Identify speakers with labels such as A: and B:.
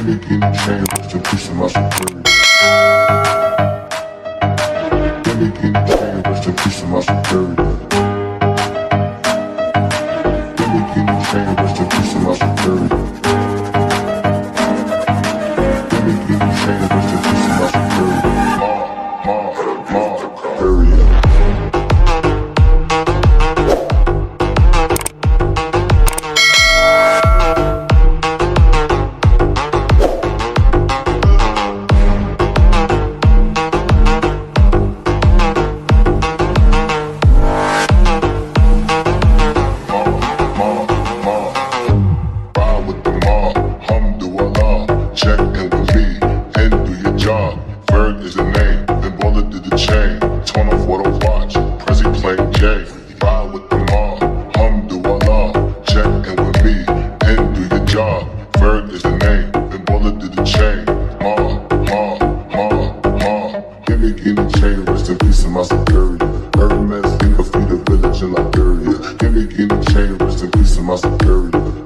A: me guinea chain, rest in peace to my superior. Give me guinea chain, rest in peace to my superior. Give me guinea chain, rest in peace to my superior. Give me guinea chain, rest in peace to my superior. Superior. Check in with me and do your job. Bird is the name, then bullet did the chain. Torn off what I watch, Prezi playing J. Ride with the mob, alhamdulillah. Check in with me and do your job. Bird is the name, then bullet did the chain. Give me guinea chain, rest in peace to my superior. Hermes, think of feed a village in Liberia. Give me guinea chain, rest in peace to my superior.